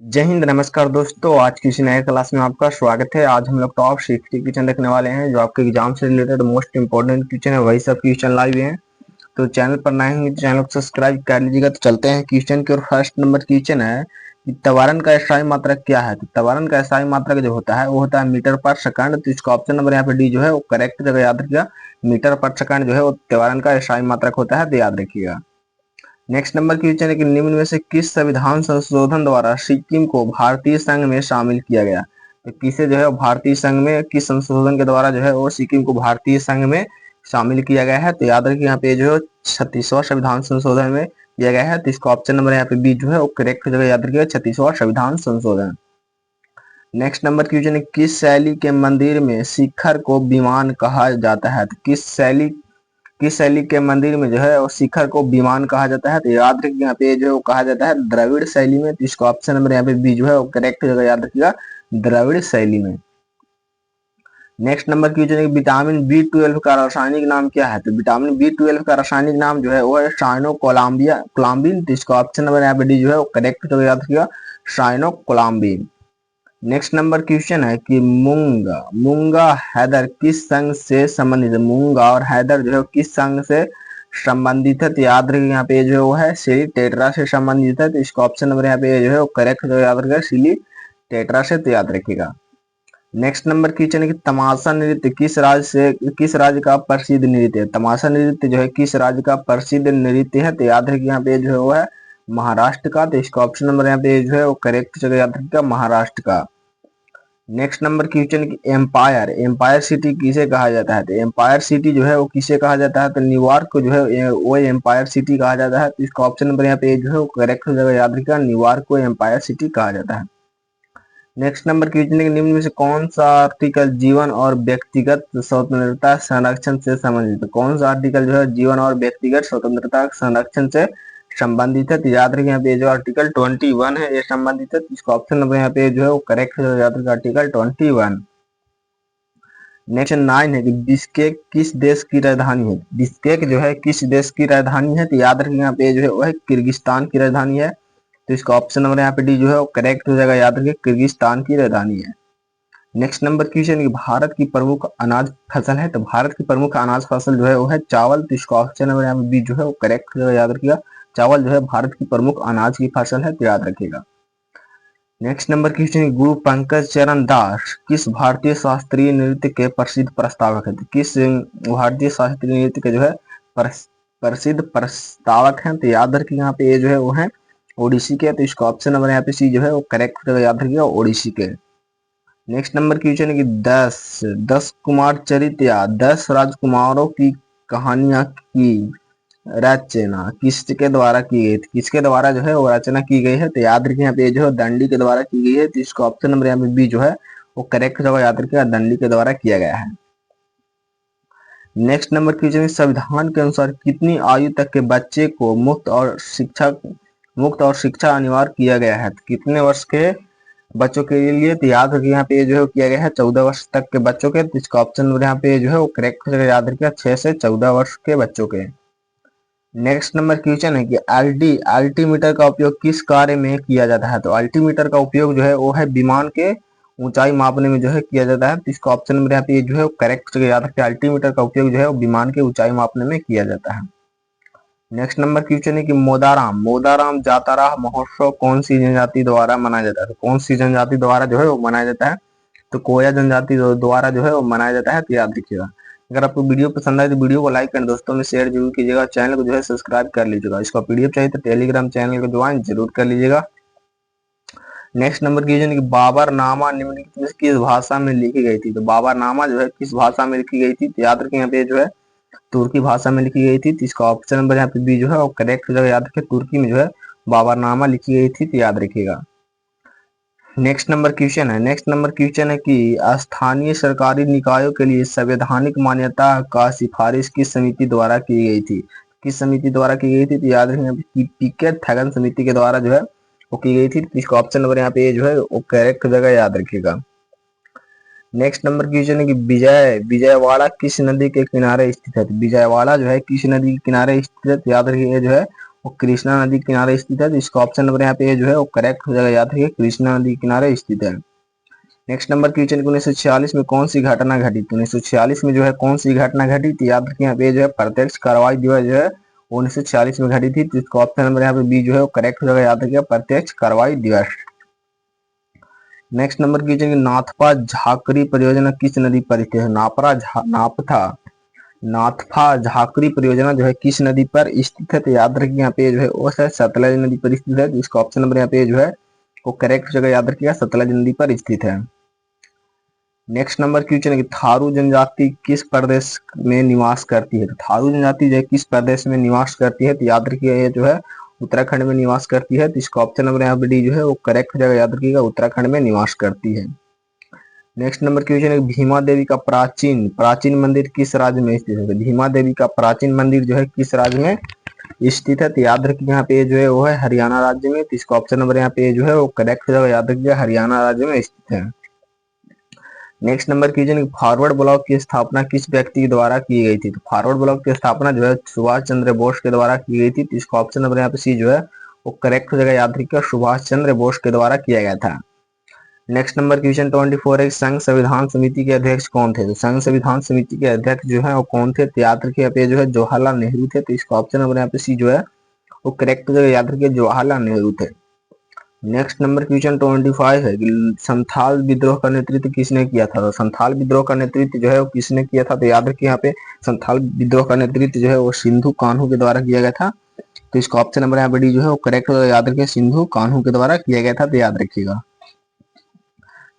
जय हिंद, नमस्कार दोस्तों। आज की इस नए क्लास में आपका स्वागत है। आज हम लोग टॉप 60 क्वेश्चन देखने वाले हैं जो आपके एग्जाम से रिलेटेड मोस्ट इंपोर्टेंट क्वेश्चन है, वही सब क्वेश्चन लाइव हैं। तो चैनल पर नए हैं तो चैनल को सब्सक्राइब कर लीजिएगा। तो चलते हैं क्वेश्चन की। और फर्स्ट नंबर क्वेश्चन है कि त्वरण का स्थायी मात्रक क्या है। तो त्वरण का स्थायी मात्रक जो होता है वो होता है मीटर पर सेकंड। तो इसका ऑप्शन नंबर यहाँ पे डी जो है वो करेक्ट जगह याद रखिएगा। मीटर पर सेकंड जो है वो त्वरण का स्थायी मात्रक होता है, तो याद रखिएगा। नेक्स्ट नंबर क्वेश्चन है कि निम्न में से किस संविधान संशोधन द्वारा सिक्किम को भारतीय संघ में शामिल किया गया। तो किसे जो है भारतीय संघ में किस संशोधन के द्वारा जो है वो सिक्किम को भारतीय संघ में शामिल किया गया है। तो याद रखिए यहाँ पे जो है 36वां संविधान संशोधन में किया गया है। तो इसका ऑप्शन नंबर यहाँ पे बी जो है वो करेक्ट जगह याद रखिएगा, 36वां संविधान संशोधन। नेक्स्ट नंबर क्वेश्चन है किस शैली के मंदिर में शिखर को विमान कहा जाता है। तो किस शैली के मंदिर में जो है वो शिखर को विमान कहा जाता है। तो याद रखिए यहाँ पे जो है वो कहा जाता है द्रविड़ शैली में। तो इसका ऑप्शन नंबर यहाँ पे बी जो है वो करेक्ट जगह याद रखिएगा, द्रविड़ शैली में। नेक्स्ट नंबर क्वेश्चन है विटामिन B12 का रासायनिक नाम क्या है। तो विटामिन B12 का रासायनिक नाम जो है वो है साइनोकोलाम्बिन। तो इसका ऑप्शन नंबर यहाँ पे डी जो है वो करेक्ट जगह याद रखिएगा, साइनोकोलाम्बिन। नेक्स्ट नंबर क्वेश्चन है कि मूंगा मूंगा हैदर किस संघ से संबंधित है। मूंगा और हैदर जो है किस संघ से संबंधित है। तो याद रखिए यहाँ पे जो है वो है सिली टेट्रा से संबंधित है। तो इसका ऑप्शन नंबर यहाँ पे जो है वो करेक्ट जो याद रखिएगा, सिली टेट्रा से, तो याद रखिएगा। नेक्स्ट नंबर क्वेश्चन है कि तमाशा नृत्य किस राज्य का प्रसिद्ध नृत्य है। तमाशा नृत्य जो है किस राज्य का प्रसिद्ध नृत्य है। तो याद रखिए यहाँ पे जो है वो है महाराष्ट्र का। तो इसका ऑप्शन नंबर यहाँ पे जो है वो करेक्ट जगह याद रखिएगा, महाराष्ट्र का। नेक्स्ट नंबर क्वेश्चन की एम्पायर एम्पायर सिटी किसे कहा जाता है। तो एम्पायर सिटी जो है वो किसे कहा जाता है। तो न्यूयॉर्क को जो है वो एम्पायर सिटी कहा जाता है। तो इसका ऑप्शन नंबर यहाँ पे जो है वो करेक्ट जगह याद रखिएगा, न्यूयॉर्क को एम्पायर सिटी कहा जाता है। नेक्स्ट नंबर क्वेश्चन है निम्न में से कौन सा आर्टिकल जीवन और व्यक्तिगत स्वतंत्रता संरक्षण से संबंधित है। कौन सा आर्टिकल जो है जीवन और व्यक्तिगत स्वतंत्रता संरक्षण से संबंधित है। तो याद रखिए यहाँ पे जो आर्टिकल 21 है ये संबंधित है। तो इसका ऑप्शन नंबर यहाँ पे जो है वो करेक्ट है, याद रखिए आर्टिकल 21। नेक्स्ट 9 है कि बिश्केक किस देश की राजधानी है। बिश्केक जो है किस देश की राजधानी है। तो याद रखिए यहाँ पे जो है वो है किर्गिस्तान की राजधानी है। तो इसका ऑप्शन नंबर यहाँ पे डी जो है वो करेक्ट हो जाएगा, याद रखिए किर्गिस्तान की राजधानी है। नेक्स्ट नंबर क्वेश्चन है भारत की प्रमुख अनाज फसल है। तो भारत की प्रमुख अनाज फसल जो है वो है चावल। तो इसका ऑप्शन नंबर यहाँ पे बी जो है वो करेक्ट हो जाएगा, याद रखिएगा चावल जो है भारत की प्रमुख अनाज की फसल है, तो याद रखिएगा। नेक्स्ट नंबर क्वेश्चन है गुरु पंकज चरण दास किस भारतीय शास्त्रीय नृत्य के प्रसिद्ध प्रस्तावक है। तो किस भारतीय शास्त्रीय नृत्य के जो है प्रसिद्ध प्रस्तावक हैं। तो याद रखिए यहाँ पे ये जो है वो है ओडिसी के। तो इसका ऑप्शन नंबर यहाँ पे सी जो है वो करेक्ट याद रखिएगा, ओडिसी के। नेक्स्ट नंबर क्वेश्चन है कि 10 कुमार चरित्र या 10 राजकुमारों की कहानियां की रचना किसके द्वारा की गई थी। किसके द्वारा जो है वो रचना की गई है। तो याद रखिए यहाँ पे जो है दंडी के द्वारा की गई है। तो इसका ऑप्शन नंबर यहाँ पे बी जो है वो करेक्ट जगह याद रखिएगा, दंडी के द्वारा किया गया है। नेक्स्ट नंबर क्वेश्चन संविधान के अनुसार कितनी आयु तक के बच्चे को मुक्त और शिक्षा अनिवार्य किया गया है। तो कितने वर्ष के बच्चों के लिए। तो याद रखिए यहाँ पे जो है किया गया है 14 वर्ष तक के बच्चों के। तो इसका ऑप्शन नंबर यहाँ पे जो है वो करेक्ट जगह याद रखिएगा, 6 से 14 वर्ष के बच्चों के। नेक्स्ट नंबर क्वेश्चन है कि अल्टीमीटर का उपयोग किस कार्य में किया जाता है। तो अल्टीमीटर का उपयोग जो है वो है विमान के ऊंचाई मापने में जो है किया जाता है। तो इसका ऑप्शन नंबर यहाँ पे जो है करेक्ट याद रखिए, अल्टीमीटर का उपयोग जो है वो विमान के ऊंचाई मापने में किया जाता है। नेक्स्ट नंबर क्वेश्चन है कि मोदाराम जातरा महोत्सव कौन सी जनजाति द्वारा मनाया जाता है। तो कौन सी जनजाति द्वारा जो है वो मनाया जाता है। तो कोया जनजाति द्वारा जो है वो मनाया जाता है, तो याद रखिएगा। अगर आपको वीडियो पसंद आए तो वीडियो को लाइक करें, दोस्तों में शेयर जरूर कीजिएगा, चैनल को जो है सब्सक्राइब कर लीजिएगा। इसका पीडीएफ चाहिए तो टेलीग्राम चैनल को ज्वाइन जरूर कर लीजिएगा। नेक्स्ट नंबर क्वेश्चन की बाबरनामा निम्नलिखित में किस भाषा में लिखी गई थी। तो बाबरनामा जो है किस भाषा में लिखी गई थी। तो याद रखें यहाँ पे जो है तुर्की भाषा में लिखी गई थी। तो इसका ऑप्शन नंबर यहाँ पे बी जो है वो करेक्ट जगह याद रखें, तुर्की में जो है बाबरनामा लिखी गई थी, तो याद रखिएगा। नेक्स्ट नंबर क्वेश्चन है कि स्थानीय सरकारी निकायों के लिए संवैधानिक मान्यता का सिफारिश किस समिति द्वारा की गई थी। किस समिति द्वारा की गई थी। तो याद रखें पीके-थैगन समिति के द्वारा जो है वो की गई थी। तो इसका ऑप्शन नंबर यहाँ पे जो है वो करेक्ट जगह याद रखिएगा। नेक्स्ट नंबर क्वेश्चन है कि विजयवाड़ा किस नदी के किनारे स्थित है। तो विजयवाड़ा जो है किस नदी के किनारे स्थित है। तो याद रखिए जो है वो कृष्णा नदी किनारे स्थित है, तो इसका ऑप्शन नंबर यहाँ पे जो है वो करेक्ट हो जाएगा, याद रखिए कृष्णा नदी किनारे स्थित है। नेक्स्ट नंबर क्वेश्चन, 1946 में कौन सी घटना घटी? तो 1946 में जो है कौन सी घटना घटी थी? याद रखिए यहाँ पे जो है प्रत्यक्ष कार्रवाई दिवस जो है 1946 में घटी थी, तो इसका ऑप्शन नंबर यहाँ पे बी जो है वो करेक्ट हो जाएगा, याद रखिए प्रत्यक्ष कार्रवाई दिवस। Next number question, Nathpa Jhakri परियोजना किस नदी पर स्थित है? नाथपा झाकरी परियोजना जो है किस नदी पर स्थित है? तो याद रखिए यहाँ पे जो है वो सतलज नदी पर स्थित है, जिसका ऑप्शन नंबर यहाँ पे जो है वो करेक्ट जगह याद रखिएगा सतलज नदी पर स्थित है। नेक्स्ट नंबर क्वेश्चन है कि थारू जनजाति किस प्रदेश में निवास करती है? तो थारू जनजाति जो है किस प्रदेश में निवास करती है? तो याद रखिएगा ये जो है उत्तराखंड में निवास करती है, तो इसका ऑप्शन नंबर यहाँ पे डी जो है वो करेक्ट हो जाएगा, याद रखिएगा उत्तराखंड में निवास करती है। नेक्स्ट नंबर क्वेश्चन है भीमा देवी का प्राचीन प्राचीन मंदिर किस राज्य में स्थित है? भीमा देवी का प्राचीन मंदिर जो है किस राज्य में स्थित है? तो याद रखिए यहाँ पे जो है वो है हरियाणा राज्य में, तो इसका ऑप्शन नंबर यहाँ पे जो है वो करेक्ट हो जाएगा, याद रखिए हरियाणा राज्य में स्थित है। Next number question, forward block की स्थापना किस व्यक्ति के द्वारा की गई थी? तो फॉरवर्ड ब्लॉक की स्थापना जो है सुभाष चंद्र बोस के द्वारा की गई थी, तो इसका ऑप्शन नंबर यहाँ पे सी जो है वो करेक्ट हो जाएगा, याद रखिएगा सुभाष चंद्र बोस के द्वारा किया गया था। नेक्स्ट नंबर क्वेश्चन 24 है संघ संविधान समिति के अध्यक्ष कौन थे? तो संघ संविधान समिति के अध्यक्ष जो है वो कौन थे? तो याद रखिए यहाँ पे जो है जवाहरलाल नेहरू थे, तो इसका ऑप्शन नंबर यहाँ पे सी जो है वो करेक्ट हो जाएगा, याद रखिए जवाहरलाल नेहरू थे। नेक्स्ट नंबर क्वेश्चन 25 है कि संथाल विद्रोह का नेतृत्व किसने किया था? तो संथाल विद्रोह का नेतृत्व जो है वो किसने किया था? तो याद रखिए यहाँ पे संथाल विद्रोह का नेतृत्व जो है वो सिंधु कान्हू के द्वारा किया गया था, तो इसका ऑप्शन नंबर यहाँ पे डी जो है वो करेक्ट होगा, याद रखिए सिंधु कान्हू के द्वारा किया गया था, तो याद रखिएगा।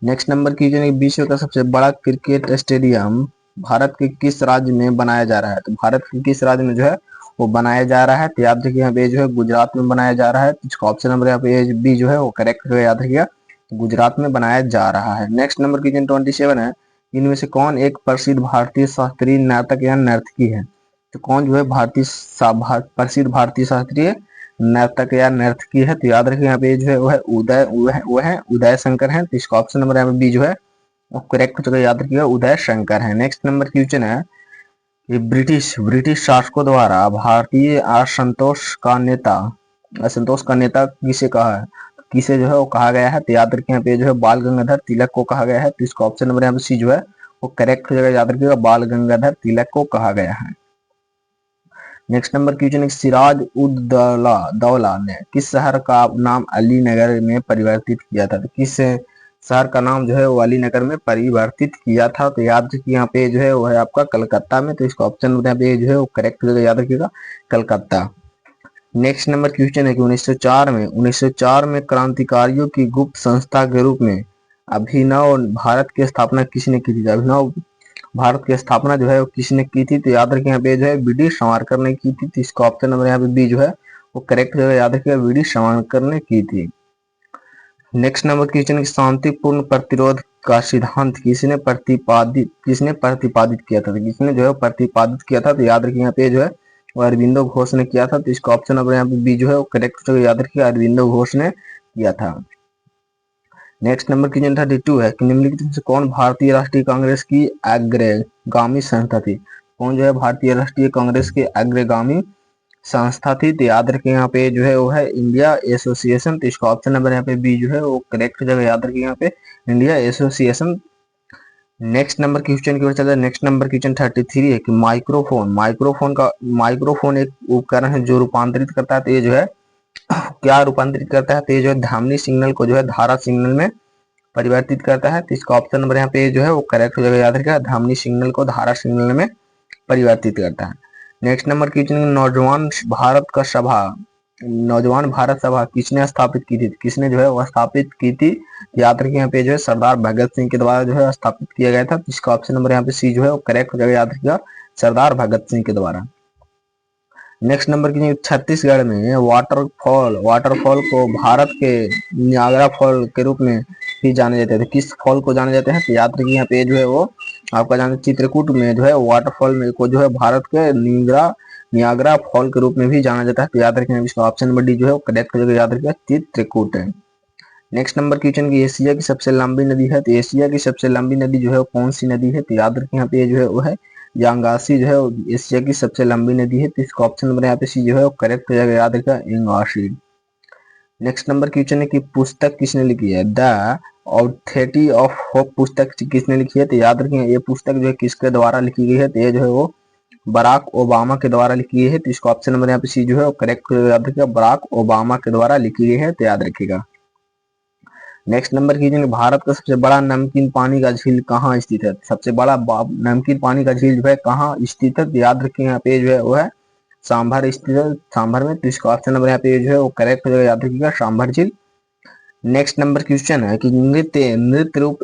नेक्स्ट नंबर क्वेश्चन, विश्व का सबसे बड़ा क्रिकेट स्टेडियम भारत के किस राज्य में बनाया जा रहा है? तो भारत के किस राज्य में जो है वो बनाया जा रहा है? तो याद रखिए यहाँ पे जो है गुजरात में बनाया जा रहा है, इसका ऑप्शन नंबर यहाँ पे बी जो है वो करेक्ट है, याद रखिएगा गुजरात में बनाया जा रहा है। नेक्स्ट नंबर क्वेश्चन 27 है, इनमें से कौन एक प्रसिद्ध भारतीय शास्त्रीय नर्तक या नर्तकी है? तो कौन जो है प्रसिद्ध भारतीय शास्त्रीय नर्तक या नर्तकी है? तो याद रखिए यहाँ पे जो है वो है उदय शंकर है, तो इसका ऑप्शन नंबर यहाँ पे बी जो है वो करेक्ट हो चुका है, याद रखिएगा उदय शंकर है। नेक्स्ट नंबर क्वेश्चन है कि ब्रिटिश शासकों द्वारा भारतीय असंतोष का नेता किसे कहा है? किसे जो है वो कहा गया है? तो याद रखिए यहाँ पे जो है बाल गंगाधर तिलक को कहा गया है, तो इसका ऑप्शन नंबर यहाँ पे सी जो है वो करेक्ट हो जाएगा, याद रखिएगा बाल गंगाधर तिलक को कहा गया है। नेक्स्ट नंबर क्वेश्चन है सिराज उद दौला ने किस शहर का नाम अलीनगर में परिवर्तित किया था? तो किस शहर का नाम जो है वो अलीनगर में परिवर्तित किया था? तो याद रखिए यहाँ पे जो है वो है आपका कलकत्ता में, तो इसका ऑप्शन यहाँ पे जो है वो करेक्ट हो जाएगा, याद रखिएगा कलकत्ता। नेक्स्ट नंबर क्वेश्चन है कि 1904 में क्रांतिकारियों की गुप्त संस्था के रूप में अभिनव भारत की स्थापना किसने की थी? अभिनव भारत की स्थापना जो है वो किसने की थी? तो याद रखिए यहाँ पे जो है बीडी सावरकर ने की थी, तो इसका ऑप्शन नंबर यहाँ पे बी जो है वो करेक्ट जो है, याद रखिएगा बीडी सावरकर ने की थी। नेक्स्ट नंबर क्वेश्चन की शांतिपूर्ण प्रतिरोध का सिद्धांत किसने प्रतिपादित किया था? तो किसने जो है प्रतिपादित किया था? तो याद रखिए यहाँ पे जो है वो अरविंदो घोष ने किया था, तो इसका ऑप्शन नंबर यहाँ पे बी जो है वो करेक्ट जो याद रखिए अरविंदो घोष ने किया था। नेक्स्ट नंबर क्वेश्चन 32 है कि निम्नलिखित में से कौन भारतीय राष्ट्रीय कांग्रेस की अग्रगामी संस्था थी? कौन जो है भारतीय राष्ट्रीय कांग्रेस की अग्रगामी संस्था थी? तो याद रखिए यहाँ पे जो है वो है इंडिया एसोसिएशन, तो इसका ऑप्शन नंबर यहाँ पे बी जो है वो करेक्ट जगह, याद रखिए यहाँ पे India association. Next number question की ओर चलते हैं। नेक्स्ट नंबर क्वेश्चन 33 है कि माइक्रोफोन एक उपकरण है जो रूपांतरित करता है, तो ये जो है क्या रूपांतरित करता है? तो ये जो है ध्वनि सिग्नल को जो है धारा सिग्नल में परिवर्तित करता है, तो इसका ऑप्शन नंबर यहाँ पे जो है वो करेक्ट हो जाएगा, याद रखिएगा ध्वनि सिग्नल को धारा सिग्नल में परिवर्तित करता है। नेक्स्ट नंबर क्वेश्चन नौजवान भारत सभा किसने स्थापित की थी? किसने जो है वो स्थापित की थी? याद रखिए यहाँ पे जो है सरदार भगत सिंह के द्वारा जो है स्थापित किया गया था, इसका ऑप्शन नंबर यहाँ पे सी जो है वो करेक्ट हो जाएगा, याद रखिएगा सरदार भगत सिंह के द्वारा। नेक्स्ट नंबर की छत्तीसगढ़ में वाटरफॉल को भारत के नियाग्रा फॉल के रूप में भी जाने जाते हैं, किस फॉल को जाने जाते हैं? तो याद रखिए यहाँ पे जो है वो आपका जाने चित्रकूट में जो है वाटरफॉल में को जो है भारत के नियाग्रा फॉल के रूप में भी जाना जाता है, तो याद रखिए इसका ऑप्शन नंबर डी जो है वो करेक्ट हो जाएगा, याद रखिएगा चित्रकूट है। नेक्स्ट नंबर क्वेश्चन की एशिया की सबसे लंबी नदी है, तो एशिया की सबसे लंबी नदी जो है कौन सी नदी है? तो याद रखिए यहाँ पे जो है वो है यांगासी जो है वो एशिया की सबसे लंबी नदी है, तो इसका ऑप्शन नंबर यहाँ पे सी जो है वो करेक्ट हो जाएगा, याद रखिएगा यांगासी। नेक्स्ट नंबर क्वेश्चन है कि पुस्तक किसने लिखी है, द ऑथेरिटी ऑफ होप पुस्तक किसने लिखी है, तो याद रखिए ये पुस्तक जो है किसके द्वारा लिखी गई है, तो ये जो है वो बराक ओबामा के द्वारा लिखी गई है, तो इसका ऑप्शन नंबर यहाँ पे सी जो है वो करेक्ट याद रखिएगा, बराक ओबामा के द्वारा लिखी गई है, तो याद रखिएगा। नेक्स्ट नंबर कीजिए भारत का सबसे बड़ा नमकीन पानी का झील कहाँ स्थित है, सबसे बड़ा नमकीन पानी का झील जो है कहाँ स्थित है, तो याद रखिए यहाँ पे जो है वो है सांभर स्थित है, सांभर में, तो इसका ऑप्शन नंबर यहाँ पे जो है वो करेक्ट हो जाएगा, याद रखिएगा सांभर झील। नेक्स्ट नंबर क्वेश्चन है कि नृत्य रूप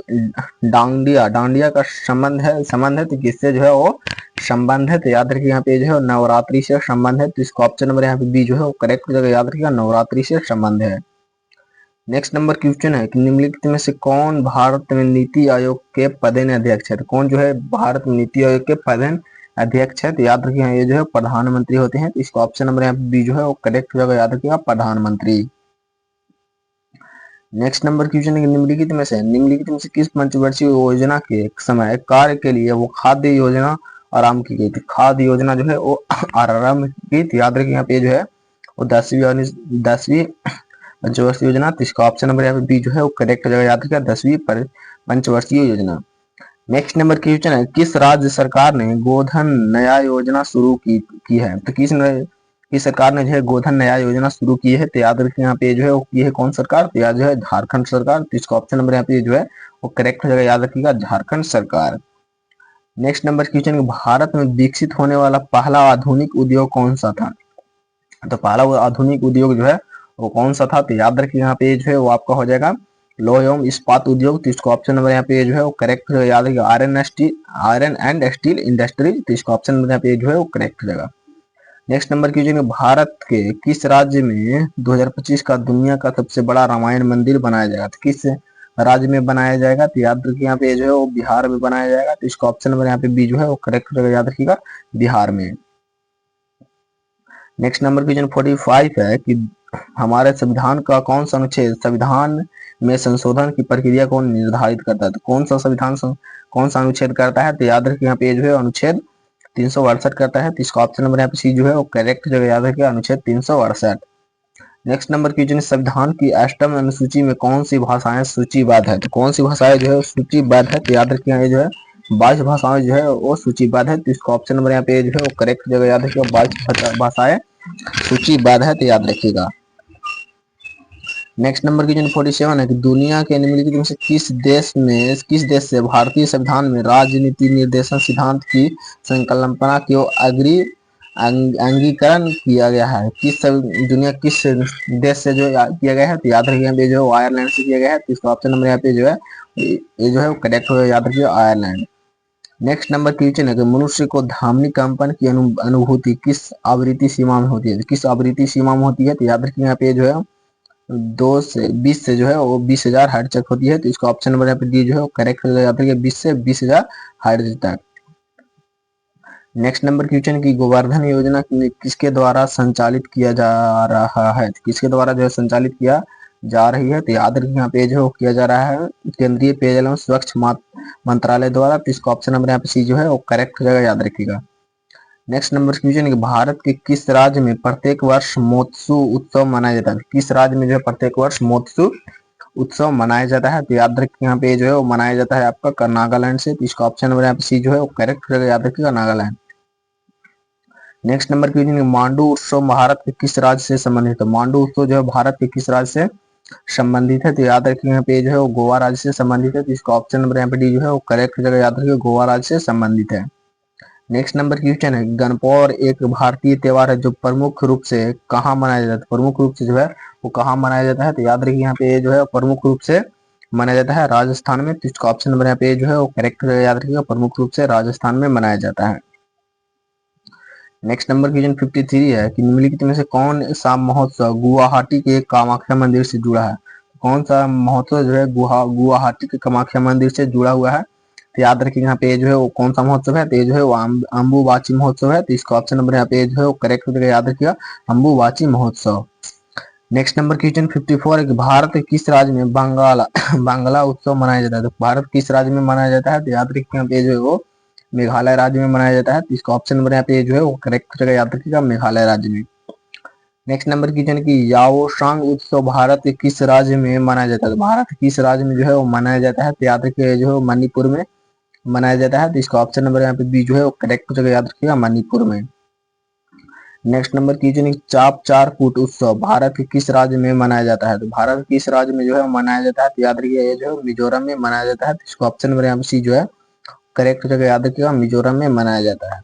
डांडिया, डांडिया का संबंध है तो किससे जो है वो संबंध है, तो याद रखिए यहाँ पे जो है नवरात्रि से संबंध है, तो इसका ऑप्शन नंबर यहाँ पे बी जो है वो करेक्ट हो जाएगा, याद रखिएगा नवरात्रि से संबंध है। नेक्स्ट नंबर क्वेश्चन है कि निम्नलिखित में से कौन भारत में नीति आयोग के पदेन अध्यक्ष है, तो कौन जो है भारत में नीति आयोग के पदेन अध्यक्ष है, तो याद रखिएगा ये जो है प्रधानमंत्री होते हैं, तो इसका ऑप्शन नंबर यहाँ पे बी जो है वो करेक्ट हो जाएगा, याद रखिएगा प्रधानमंत्री। नेक्स्ट नंबर क्वेश्चन है निम्नलिखित में से किस पंचवर्षीय योजना के समय कार्य के लिए वो खाद्य योजना आरंभ की गई थी, खाद्य योजना जो है वो आरंभ की थी, याद रखिए यहाँ पे जो है वो 10वीं पंचवर्षीय योजना, तो इसका ऑप्शन नंबर यहाँ पे बी जो है वो करेक्ट हो जाएगा, याद रखिएगा 10वीं पंचवर्षीय योजना। नेक्स्ट नंबर क्वेश्चन है किस राज्य सरकार ने गोधन न्याय योजना शुरू की है, तो किस सरकार ने जो है गोधन न्याय योजना शुरू की है, तो याद रखिए यहाँ पे जो है वो की है कौन सरकार, तो याद जो है झारखंड सरकार, तो इसका ऑप्शन नंबर यहाँ पे जो है वो करेक्ट हो जाएगा, याद रखिएगा झारखंड सरकार। नेक्स्ट नंबर क्वेश्चन भारत में विकसित होने वाला पहला आधुनिक उद्योग कौन सा था, तो पहला आधुनिक उद्योग जो है वो कौन सा था, तो याद रखिए यहाँ पे जो है वो आपका हो जाएगा लौह एवं इस्पात उद्योग, तो इसका ऑप्शन नंबर यहाँ पे जो है वो करेक्ट याद रखिएगा आयरन एंड स्टील इंडस्ट्री, तो इसका ऑप्शन नंबर यहाँ पे जो है वो करेक्ट हो जाएगा। नेक्स्ट नंबर क्वेश्चन भारत के किस राज्य में 2025 का दुनिया का सबसे बड़ा रामायण मंदिर बनाया जाएगा, तो किस राज्य में बनाया जाएगा, तो याद रखिए यहाँ पे जो है वो बिहार में बनाया जाएगा, तो इसका ऑप्शन नंबर यहाँ पे बी जो है वो करेक्ट रहेगा, याद रखिएगा बिहार में। नेक्स्ट नंबर क्वेश्चन 45 है कि हमारे संविधान का कौन सा अनुच्छेद संविधान में संशोधन की प्रक्रिया को निर्धारित करता है, तो कौन सा अनुच्छेद करता है, तो याद रखिए यहाँ पे जो है अनुच्छेद 368 करता है, तो इसका ऑप्शन नंबर यहाँ पे सी जो है वो करेक्ट जगह याद रखिए अनुच्छेद 368। नेक्स्ट नंबर क्वेश्चन संविधान की अष्टम अनुसूची में कौन सी भाषाएं सूचीबद्ध है, तो कौन सी भाषाएं जो है सूचीबद्ध है, तो याद रखिए जो है 22 भाषाएं जो है वो सूचीबद्ध है, तो इसका ऑप्शन नंबर यहाँ पे जो है वो करेक्ट जगह याद रखिएगा 22 भाषाएं सूचीबद्ध है, तो याद रखिएगा। नेक्स्ट नंबर क्वेश्चन 47 है कि दुनिया के निम्नलिखित में से किस देश से भारतीय संविधान में राजनीति निर्देशन सिद्धांत की संकल्पना को अंगीकरण किया गया है, दुनिया किस देश से जो किया गया है, तो याद रखिए जो आयरलैंड से किया गया है, तो इसका ऑप्शन नंबर यहाँ पे जो है ये जो है करेक्ट हो, याद रखिए आयरलैंड। नेक्स्ट नंबर क्वेश्चन है कि मनुष्य को ध्वनि कंपन की अनुभूति किस आवृत्ति सीमा में होती है, किस आवृत्ति सीमा में होती है, तो याद रखिए यहाँ पे जो है 2 से 20 से जो है वो 20,000 हर्ट्ज तक होती है, तो इसका ऑप्शन नंबर यहाँ पे डी जो है वो करेक्ट हो जाता है 20 से 20,000 हर्ट्ज तक। नेक्स्ट नंबर क्वेश्चन की गोवर्धन योजना किसके द्वारा संचालित किया जा रहा है, किसके द्वारा जो है संचालित किया जा रही है, तो याद रखिए यहाँ पे जो किया जा रहा है केंद्रीय पेयजल एवं स्वच्छ मंत्रालय द्वारा, तो इसका ऑप्शन नंबर यहाँ पे सी जो है वो करेक्ट हो जाएगा, याद रखिएगा। नेक्स्ट नंबर क्वेश्चन है भारत के किस राज्य में प्रत्येक वर्ष मोत्सु उत्सव मनाया जाता है, किस राज्य में जो है प्रत्येक वर्ष मोत्सु उत्सव मनाया जाता है, तो याद रखिए यहाँ पे जो है वो मनाया जाता है आपका नागालैंड से, तो इसका ऑप्शन नंबर यहाँ पे सी जो है वो करेक्ट रहेगा, याद रखिएगा Nagaland. Next number question Mandu उत्सव भारत के किस राज्य से संबंधित है, मांडू उत्सव जो है भारत के किस राज्य से संबंधित है, तो याद रखिए यहाँ पे जो है वो गोवा राज्य से संबंधित है, तो इसका ऑप्शन नंबर यहाँ पे डी जो है वो करेक्ट जगह याद रखिए गोवा राज्य से संबंधित है। नेक्स्ट नंबर क्वेश्चन है गणपौर एक भारतीय त्योहार है जो प्रमुख रूप से कहाँ मनाया जाता है, प्रमुख रूप से जो है वो कहाँ मनाया जाता है, तो याद रखिए यहाँ पे जो है प्रमुख रूप से मनाया जाता है राजस्थान में, तो इसका ऑप्शन नंबर यहाँ पे जो है वो करेक्ट याद रखिएगा प्रमुख रूप से राजस्थान में मनाया जाता है। नेक्स्ट नंबर क्वेश्चन 53 है कि निम्नलिखित में से कौन सा महोत्सव गुवाहाटी के कामाख्या मंदिर से जुड़ा है, कौन सा महोत्सव जो है गुवाहाटी के कामाख्या मंदिर से जुड़ा हुआ है, तो याद रखिए यहाँ पे जो है वो कौन सा महोत्सव है, तो ये जो है वो अंबुबाची महोत्सव है, तो इसका ऑप्शन नंबर यहाँ पे जो है वो करेक्ट हो जाएगा, याद रखिएगा अंबुबाची महोत्सव। नेक्स्ट नंबर क्वेश्चन 54 है कि भारत के किस राज्य में बांग्ला उत्सव मनाया जाता है, तो भारत किस राज्य में मनाया जाता है, तो याद रखिए यहाँ पे जो है वो मेघालय राज्य में मनाया जाता है। तो इसका ऑप्शन नंबर यहाँ पे जो है वो करेक्ट जगह याद रखिएगा, मेघालय राज्य में। नेक्स्ट नंबर क्वेश्चन की याओशांग उत्सव भारत के किस राज्य में मनाया जाता है? तो भारत के किस राज्य में जो है वो मनाया जाता है? तो याद रखिएगा जो है मणिपुर में मनाया जाता है। तो इसका ऑप्शन नंबर यहाँ पे बी जो है वो करेक्ट जगह याद रखिएगा, मणिपुर में। नेक्स्ट नंबर क्वेश्चन चाप चार कूट उत्सव भारत के किस राज्य में मनाया जाता है? तो भारत के किस राज्य में जो है मनाया जाता है? तो याद रखिएगा ये जो है मिजोरम में मनाया जाता है। तो इसका ऑप्शन नंबर यहाँ पे सी जो है करेक्ट जगह याद रखिएगा, मिजोरम में मनाया जाता है।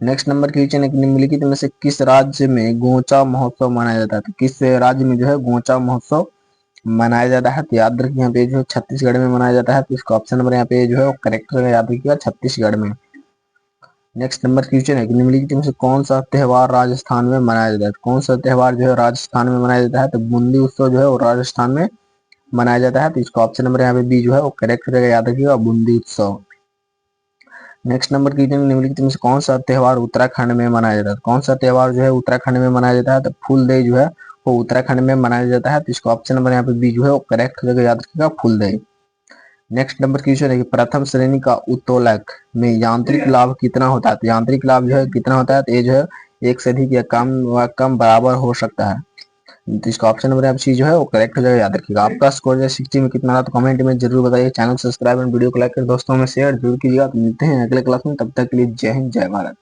नेक्स्ट नंबर क्वेश्चन है निम्नलिखित में से किस राज्य में गोचा महोत्सव मनाया जाता है? तो किस राज्य में जो है गोचा महोत्सव मनाया जाता है? तो याद रखिए यहाँ पे जो है छत्तीसगढ़ में मनाया जाता है। तो इसका ऑप्शन नंबर यहाँ पे जो है करेक्ट जगह याद रखिएगा, छत्तीसगढ़ में। नेक्स्ट नंबर क्वेश्चन है कि निम्नलिखित में से कौन सा त्योहार राजस्थान में मनाया जाता है? कौन सा त्योहार जो है राजस्थान में मनाया जाता है? तो बूंदी उत्सव जो है वो राजस्थान में मनाया जाता है। तो इसका ऑप्शन नंबर यहाँ पे बी जो है वो करेक्ट जगह याद रखिएगा, बूंदी उत्सव। नेक्स्ट नंबर क्वेश्चन निम्नलिखित में से कौन सा त्योहार उत्तराखंड में मनाया जाता है? कौन सा त्योहार जो है उत्तराखंड में मनाया जाता है? तो फूलदेई जो है वो उत्तराखंड में मनाया जाता है। तो इसका ऑप्शन नंबर यहाँ पे बी जो है वो करेक्ट जगह याद रखिएगा, फूलदेई। नेक्स्ट नंबर क्वेश्चन है कि प्रथम श्रेणी का उत्तोलक में यांत्रिक लाभ कितना होता है? तो यांत्रिक लाभ जो है कितना होता है? तो ये जो है एक से अधिक या कम व कम बराबर हो सकता है। तो इसका ऑप्शन नंबर यहाँ पे जो है वो करेक्ट जगह याद रखिएगा। आपका स्कोर जो है 60 में कितना रहा तो कमेंट में जरूर बताइए। चैनल सब्सक्राइब एंड वीडियो को लाइक कर दोस्तों में शेयर जरूर कीजिएगा। तो मिलते हैं अगले क्लास में, तब तक के लिए जय हिंद जय भारत।